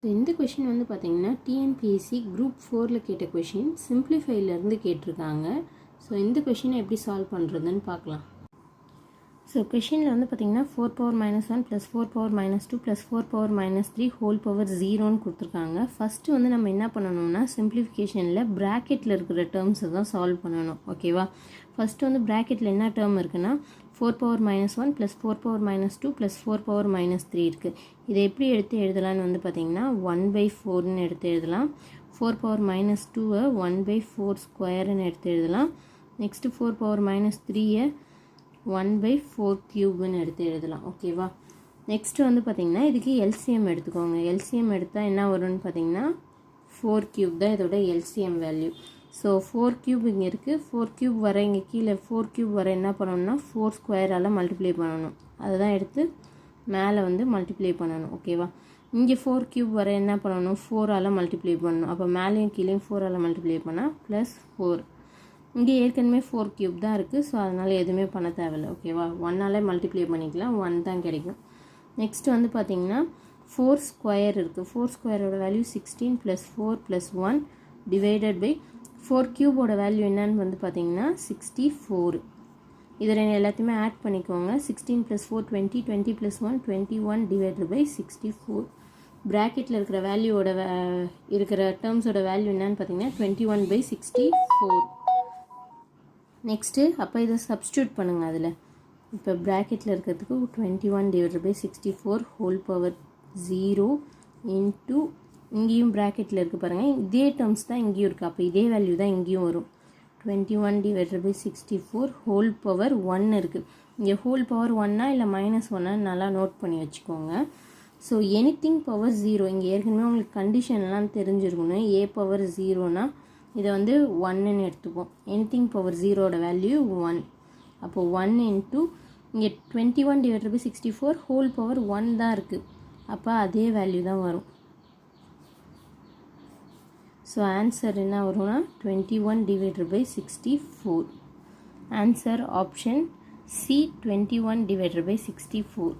இந்த கொஷின் வந்து பார்த்தீங்கன்னா டிஎன்பிஎஸ்சி குரூப் 4ல் கேட்ட கொஷின் சிம்பிளிஃபைலேருந்து கேட்டிருக்காங்க. ஸோ இந்த கொஷினை எப்படி சால்வ் பண்ணுறதுன்னு பார்க்கலாம். ஸோ கொஷினில் வந்து பார்த்தீங்கன்னா 4⁻1 + 4⁻2 + 4⁻3 ஹோல் பவர் 0ன்னு கொடுத்துருக்காங்க. ஃபஸ்ட்டு வந்து நம்ம என்ன பண்ணணும்னா சிம்பிளிஃபிகேஷனில் ப்ராக்கெட்டில் இருக்கிற டேர்ம்ஸை தான் சால்வ் பண்ணணும். ஓகேவா? ஃபஸ்ட்டு வந்து ப்ராக்கெட்டில் என்ன டேர்ம் இருக்குன்னா 4⁻1 + 4⁻2 + 4⁻3 இருக்குது. இதை எப்படி எடுத்து எழுதலான்னு வந்து பார்த்தீங்கன்னா 1/4ன்னு எடுத்து எழுதலாம். 4⁻2 1/4² எடுத்து எழுதலாம். நெக்ஸ்ட்டு 4⁻3 1/4³ எடுத்து எழுதலாம். ஓகேவா? நெக்ஸ்ட்டு வந்து பார்த்திங்கன்னா இதுக்கு எல்சிஎம் எடுத்துக்கோங்க. எல்சிஎம் எடுத்தால் என்ன வரும்னு பார்த்தீங்கன்னா 4³ தான் இதோட எல்சிஎம் வேல்யூ. ஸோ 4³ இங்கே இருக்குது. 4³ வர இங்கே கீழே 4³ வர என்ன பண்ணணும்னா 4² மல்டிப்ளை பண்ணணும். அதை தான் எடுத்து மேலே வந்து மல்டிப்ளை பண்ணணும். ஓகேவா? இங்கே 4³ வர என்ன பண்ணணும் 4 மல்டிப்ளை பண்ணணும். அப்போ மேலேயும் கீழேயும் 4 மல்டிப்ளை பண்ணால் +4. இங்கே ஏற்கனவே 4³ தான் இருக்குது. ஸோ அதனால் எதுவுமே பண்ண தேவையில்லை. ஓகேவா? 1 மல்டிப்ளை பண்ணிக்கலாம். 1 தான் கிடைக்கும். நெக்ஸ்ட்டு வந்து பார்த்திங்கன்னா 4² இருக்குது. 4² வேல்யூ 16 + 4 + 1 டிவைடட் பை 4³ வேல்யூ என்னன்னு வந்து பார்த்திங்கன்னா 64. இதில் எல்லாத்தையுமே ஆட் பண்ணிக்கோங்க. 16 + 4 20, 20 + 1 21 டிவைடட் பை 64. ப்ராக்கெட்டில் இருக்கிற வேல்யூவோட இருக்கிற டேர்ம்ஸோட வேல்யூ என்னன்னு பார்த்தீங்கன்னா 21/64. நெக்ஸ்ட்டு அப்போ இதை சப்ஸ்டியூட் பண்ணுங்கள். அதில் இப்போ ப்ராக்கெட்டில் இருக்கிறதுக்கு 21/64 ஹோல் பவர் 0 இன்ட்டு இங்கேயும் ப்ராக்கெட்டில் இருக்குது பாருங்கள். இதே டேர்ம்ஸ் தான் இங்கேயும் இருக்குது. அப்போ இதே வேல்யூ தான் இங்கேயும் வரும். 21/64 ஹோல் பவர் 1 இருக்குது. இங்கே ஹோல் பவர் 1 இல்லை -1 நல்லா நோட் பண்ணி வச்சுக்கோங்க. ஸோ எனிதிங் பவர் 0 இங்கே ஏற்கனவே உங்களுக்கு கண்டிஷன்லாம் தெரிஞ்சிருக்கணும். a பவர் 0னா இதை வந்து 1ன்னு எடுத்துப்போம். எனிதிங் பவர் 0ஓட வேல்யூ 1. அப்போ 1 இன்ட்டு இங்கே 21/64 ஹோல் பவர் 1 தான் இருக்குது. அப்போ அதே வேல்யூ தான் வரும். ஸோ ஆன்சர் என்ன வரும்னா 21/64. Answer option C 21/64.